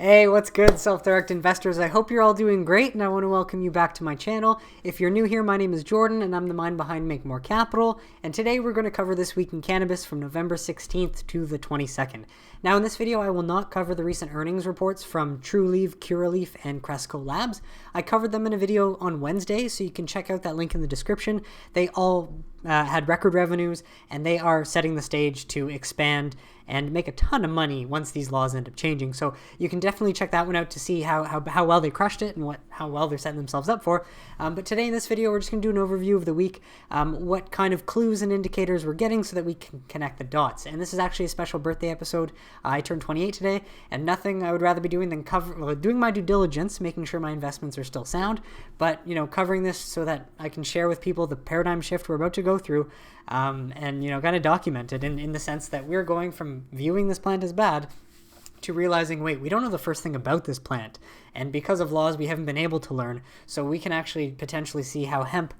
Hey, what's good, self-direct investors? I hope you're all doing great, and I want to welcome you back to my channel. If you're new here, my name is Jordan, and I'm the mind behind Make More Capital, and today we're going to cover this week in cannabis from November 16th to the 22nd. Now, in this video, I will not cover the recent earnings reports from Trulieve, Curaleaf, and Cresco Labs. I covered them in a video on Wednesday, so you can check out that link in the description. They all had record revenues, and they are setting the stage to expand and make a ton of money once these laws end up changing. So you can definitely check that one out to see how well they crushed it and how well they're setting themselves up for. But today in this video, we're just going to do an overview of the week, what kind of clues and indicators we're getting so that we can connect the dots. And this is actually a special birthday episode. I turned 28 today, and nothing I would rather be doing than doing my due diligence, making sure my investments are still sound, but covering this so that I can share with people the paradigm shift we're about to go through, and kind of document it in the sense that we're going from viewing this plant as bad to realizing, wait, we don't know the first thing about this plant, and because of laws we haven't been able to learn, so we can actually potentially see how hemp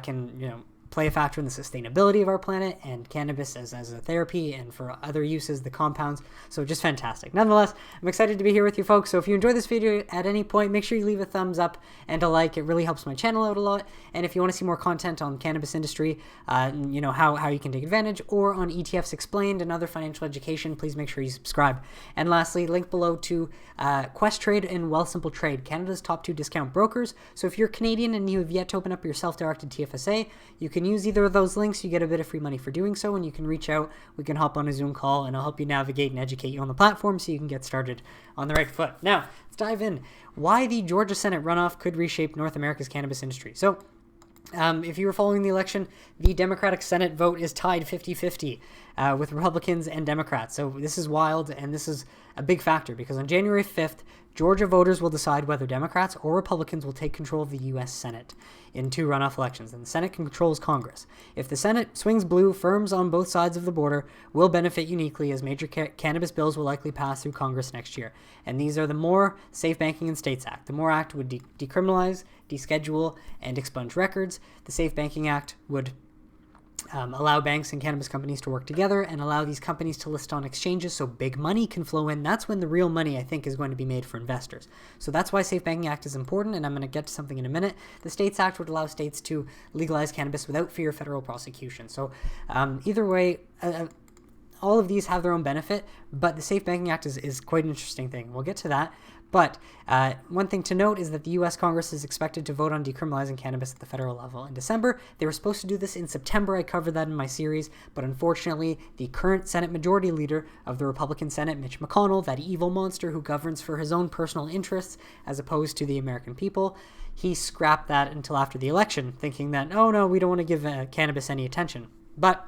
can play a factor in the sustainability of our planet, and cannabis as a therapy, and for other uses, the compounds. So just fantastic. Nonetheless, I'm excited to be here with you folks. So if you enjoyed this video at any point, make sure you leave a thumbs up and a like. It really helps my channel out a lot. And if you want to see more content on the cannabis industry, how you can take advantage, or on ETFs Explained and other financial education, please make sure you subscribe. And lastly, link below to Questrade and Wealthsimple Trade, Canada's top 2 discount brokers. So if you're Canadian and you have yet to open up your self-directed TFSA, you can use either of those links. You get a bit of free money for doing so, and you can reach out. We can hop on a Zoom call, and I'll help you navigate and educate you on the platform so you can get started on the right foot. Now, let's dive in. Why the Georgia Senate runoff could reshape North America's cannabis industry. So, if you were following the election, the Democratic Senate vote is tied 50-50 with Republicans and Democrats. So this is wild, and this is a big factor because on January 5th, Georgia voters will decide whether Democrats or Republicans will take control of the U.S. Senate in 2 runoff elections, and the Senate controls Congress. If the Senate swings blue, firms on both sides of the border will benefit uniquely, as major cannabis bills will likely pass through Congress next year. And these are the MORE, Safe Banking and States Act. The MORE Act would decriminalize, deschedule, and expunge records. The Safe Banking Act would allow banks and cannabis companies to work together and allow these companies to list on exchanges so big money can flow in. That's when the real money, I think, is going to be made for investors. So that's why Safe Banking Act is important, and I'm going to get to something in a minute. The States Act would allow states to legalize cannabis without fear of federal prosecution. So either way, all of these have their own benefit, but the Safe Banking Act is quite an interesting thing. We'll get to that. But one thing to note is that the U.S. Congress is expected to vote on decriminalizing cannabis at the federal level in December. They were supposed to do this in September. I covered that in my series. But unfortunately, the current Senate Majority Leader of the Republican Senate, Mitch McConnell, that evil monster who governs for his own personal interests as opposed to the American people, he scrapped that until after the election, thinking that, oh no, we don't want to give cannabis any attention. But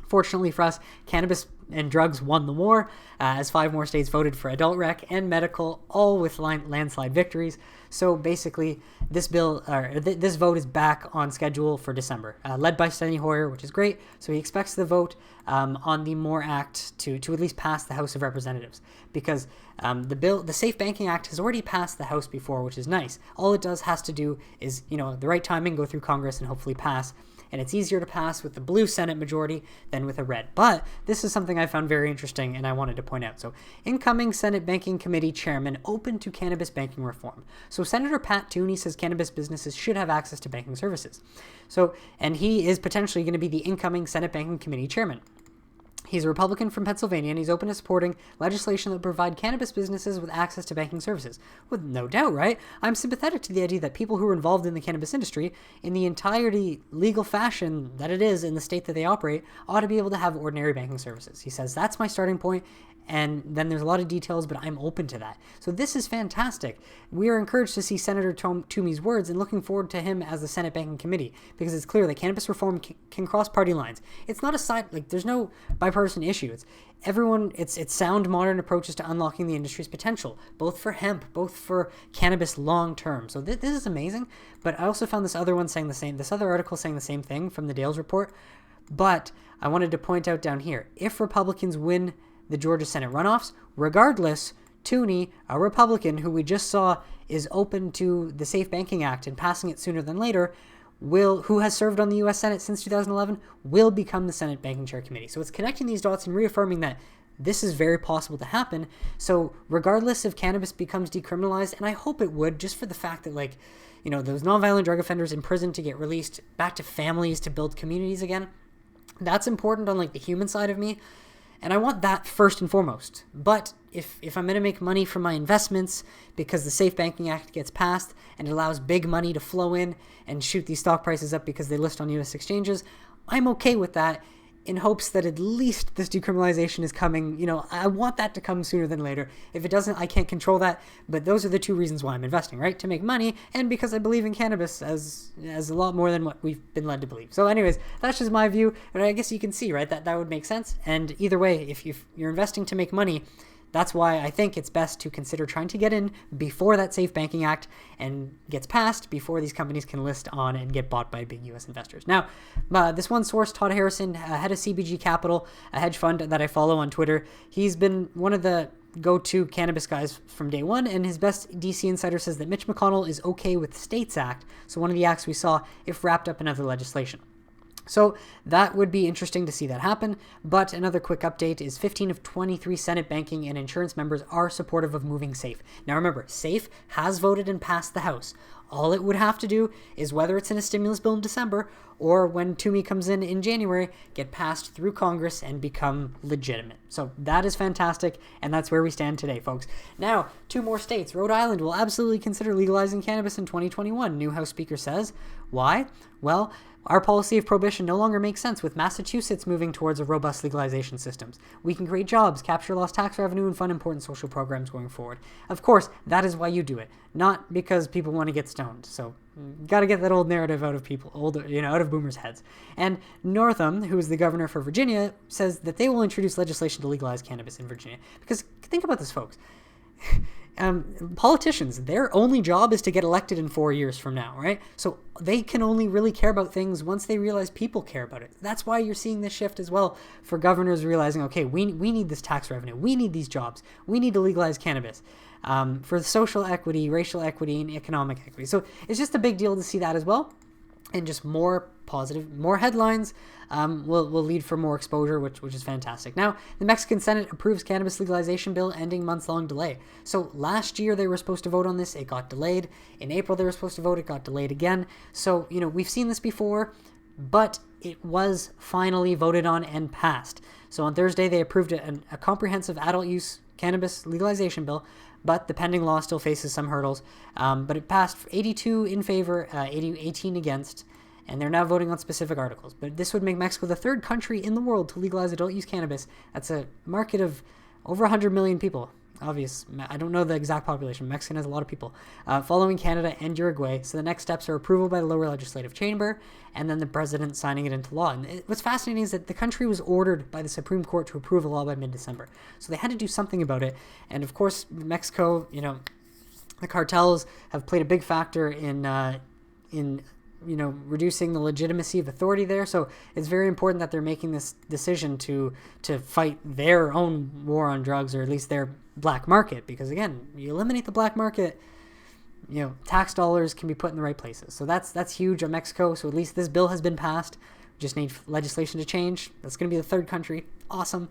fortunately for us, cannabis and drugs won the war, as 5 more states voted for adult rec and medical, all with landslide victories. So basically, this vote is back on schedule for December, led by Steny Hoyer, which is great. So he expects the vote on the MORE Act to at least pass the House of Representatives, because the Safe Banking Act has already passed the House before, which is nice. All it has to do is, the right timing, go through Congress and hopefully pass. And it's easier to pass with the blue Senate majority than with a red. But this is something I found very interesting and I wanted to point out. So, incoming Senate Banking Committee chairman open to cannabis banking reform. So, Senator Pat Toomey says cannabis businesses should have access to banking services. So, and he is potentially going to be the incoming Senate Banking Committee chairman. He's a Republican from Pennsylvania, and he's open to supporting legislation that would provide cannabis businesses with access to banking services. With no doubt, right? I'm sympathetic to the idea that people who are involved in the cannabis industry, in the entirety legal fashion that it is in the state that they operate, ought to be able to have ordinary banking services. He says, that's my starting point, and then there's a lot of details, but I'm open to that. So this is fantastic. We are encouraged to see Senator Toomey's words and looking forward to him as the Senate Banking Committee, because it's clear that cannabis reform can cross party lines. It's not there's no bipartisan issue. It's sound modern approaches to unlocking the industry's potential, both for hemp, both for cannabis long term. So this is amazing. But I also found this other article saying the same thing from the Dales report. But I wanted to point out down here, if Republicans win the Georgia Senate runoffs, regardless, Toomey, a Republican who we just saw is open to the Safe Banking Act and passing it sooner than later, who has served on the U.S. Senate since 2011, will become the Senate Banking Chair Committee. So it's connecting these dots and reaffirming that this is very possible to happen. So regardless if cannabis becomes decriminalized, and I hope it would, just for the fact that, like, you know, those nonviolent drug offenders in prison to get released back to families, to build communities again, that's important on, like, the human side of me. And I want that first and foremost. But if I'm going to make money from my investments because the Safe Banking Act gets passed and it allows big money to flow in and shoot these stock prices up because they list on U.S. exchanges, I'm okay with that, in hopes that at least this decriminalization is coming. You know, I want that to come sooner than later. If it doesn't, I can't control that. But those are the two reasons why I'm investing, right? To make money, and because I believe in cannabis as a lot more than what we've been led to believe. So anyways, that's just my view. And I guess you can see, right, that would make sense. And either way, if you're investing to make money, that's why I think it's best to consider trying to get in before that Safe Banking Act and gets passed, before these companies can list on and get bought by big U.S. investors. Now, this one source, Todd Harrison, head of CBG Capital, a hedge fund that I follow on Twitter, he's been one of the go-to cannabis guys from day one, and his best DC insider says that Mitch McConnell is okay with States Act, so one of the acts we saw, if wrapped up in other legislation. So that would be interesting to see that happen. But another quick update is 15 of 23 Senate banking and insurance members are supportive of moving SAFE. Now remember, SAFE has voted and passed the House. All it would have to do is, whether it's in a stimulus bill in December or when Toomey comes in January, get passed through Congress and become legitimate. So that is fantastic, and that's where we stand today, folks. Now, 2 more states. Rhode Island will absolutely consider legalizing cannabis in 2021, new House Speaker says. Why? Well, our policy of prohibition no longer makes sense, with Massachusetts moving towards a robust legalization systems. We can create jobs, capture lost tax revenue, and fund important social programs going forward. Of course, that is why you do it, not because people want to get stoned. So, got to get that old narrative out of people, out of boomers' heads. And Northam, who is the governor for Virginia, says that they will introduce legislation to legalize cannabis in Virginia. Because think about this, folks. Politicians, their only job is to get elected in 4 years from now, right? So they can only really care about things once they realize people care about it. That's why you're seeing this shift as well for governors realizing, okay, we need this tax revenue. We need these jobs. We need to legalize cannabis for social equity, racial equity, and economic equity. So it's just a big deal to see that as well. And just more positive, more headlines will lead for more exposure, which is fantastic. Now, the Mexican Senate approves cannabis legalization bill, ending months-long delay. So last year they were supposed to vote on this. It got delayed. In April they were supposed to vote. It got delayed again. So, we've seen this before, but it was finally voted on and passed. So on Thursday they approved a comprehensive adult use cannabis legalization bill, but the pending law still faces some hurdles. But it passed 82 in favor, 18 against, and they're now voting on specific articles. But this would make Mexico the 3rd country in the world to legalize adult use cannabis. That's a market of over 100 million people. Obvious. I don't know the exact population. Mexico has a lot of people. Following Canada and Uruguay. So the next steps are approval by the lower legislative chamber, and then the president signing it into law. And what's fascinating is that the country was ordered by the Supreme Court to approve a law by mid-December. So they had to do something about it. And of course, Mexico, the cartels have played a big factor in reducing the legitimacy of authority there. So it's very important that they're making this decision to fight their own war on drugs, or at least their black market. Because again, you eliminate the black market, tax dollars can be put in the right places. So that's huge on Mexico. So at least this bill has been passed. We just need legislation to change. That's going to be the 3rd country. Awesome.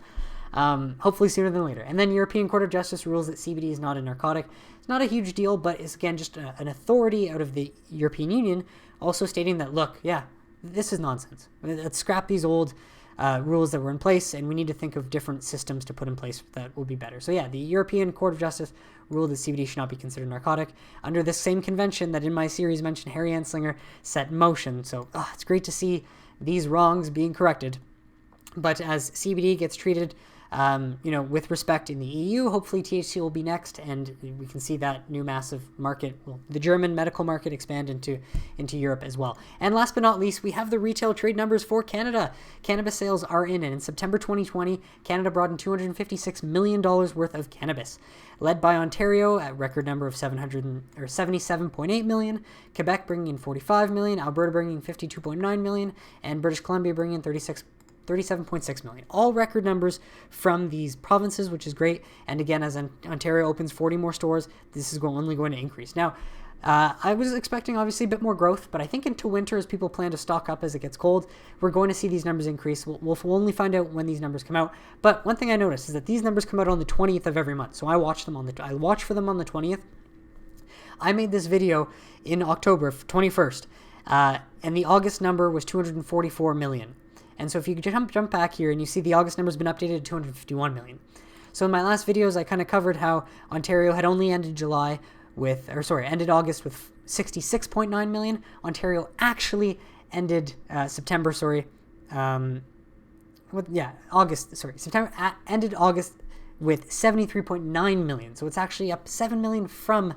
Hopefully sooner than later. And then European Court of Justice rules that CBD is not a narcotic. It's not a huge deal, but it's, again, just an authority out of the European Union also stating that, look, yeah, this is nonsense. Let's scrap these old rules that were in place, and we need to think of different systems to put in place that will be better. So yeah, the European Court of Justice ruled that CBD should not be considered narcotic under this same convention that in my series mentioned Harry Anslinger set in motion. So it's great to see these wrongs being corrected. But as CBD gets treated with respect in the EU, hopefully THC will be next, and we can see that new massive market, the German medical market, expand into Europe as well. And last but not least, we have the retail trade numbers for Canada. Cannabis sales are in, and in September 2020, Canada brought in $256 million worth of cannabis, led by Ontario at record number of 77.8 million, Quebec bringing in 45 million, Alberta bringing 52.9 million, and British Columbia bringing in 37.6 million. All record numbers from these provinces, which is great. And again, as Ontario opens 40 more stores, this is only going to increase. Now, I was expecting obviously a bit more growth, but I think into winter, as people plan to stock up as it gets cold, we're going to see these numbers increase. We'll only find out when these numbers come out. But one thing I noticed is that these numbers come out on the 20th of every month. So I watch for them on the 20th. I made this video in October 21st, and the August number was 244 million. And so if you jump back here and you see the August number has been updated to 251 million. So in my last videos, I kind of covered how Ontario had only ended August with 66.9 million. Ontario actually ended September ended August with 73.9 million. So it's actually up 7 million from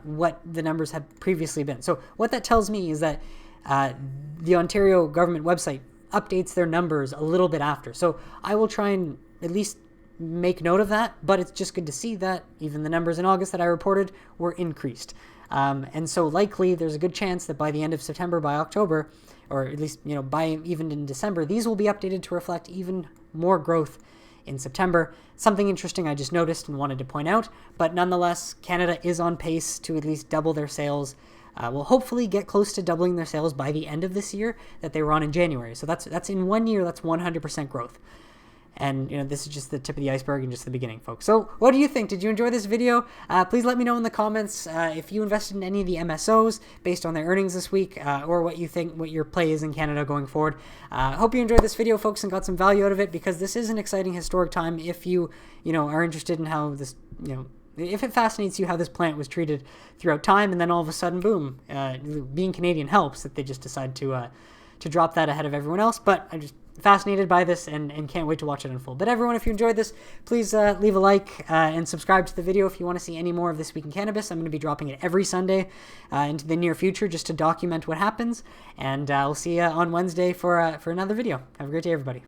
what the numbers had previously been. So what that tells me is that the Ontario government website updates their numbers a little bit after. So I will try and at least make note of that, but it's just good to see that even the numbers in August that I reported were increased. And so likely there's a good chance that by the end of September, by October, or at least, by even in December, these will be updated to reflect even more growth in September. Something interesting I just noticed and wanted to point out, but nonetheless, Canada is on pace to at least double their sales. Will hopefully get close to doubling their sales by the end of this year that they were on in January. So that's in 1 year, that's 100% growth. And, this is just the tip of the iceberg and just the beginning, folks. So what do you think? Did you enjoy this video? Please let me know in the comments if you invested in any of the MSOs based on their earnings this week, or what you think, what your play is in Canada going forward. Hope you enjoyed this video, folks, and got some value out of it, because this is an exciting historic time if you, are interested in how this, if it fascinates you how this plant was treated throughout time, and then all of a sudden, boom, being Canadian helps that they just decide to drop that ahead of everyone else. But I'm just fascinated by this and can't wait to watch it unfold. But everyone, if you enjoyed this, please leave a like and subscribe to the video if you want to see any more of This Week in Cannabis. I'm going to be dropping it every Sunday into the near future just to document what happens. And we'll see you on Wednesday for another video. Have a great day, everybody.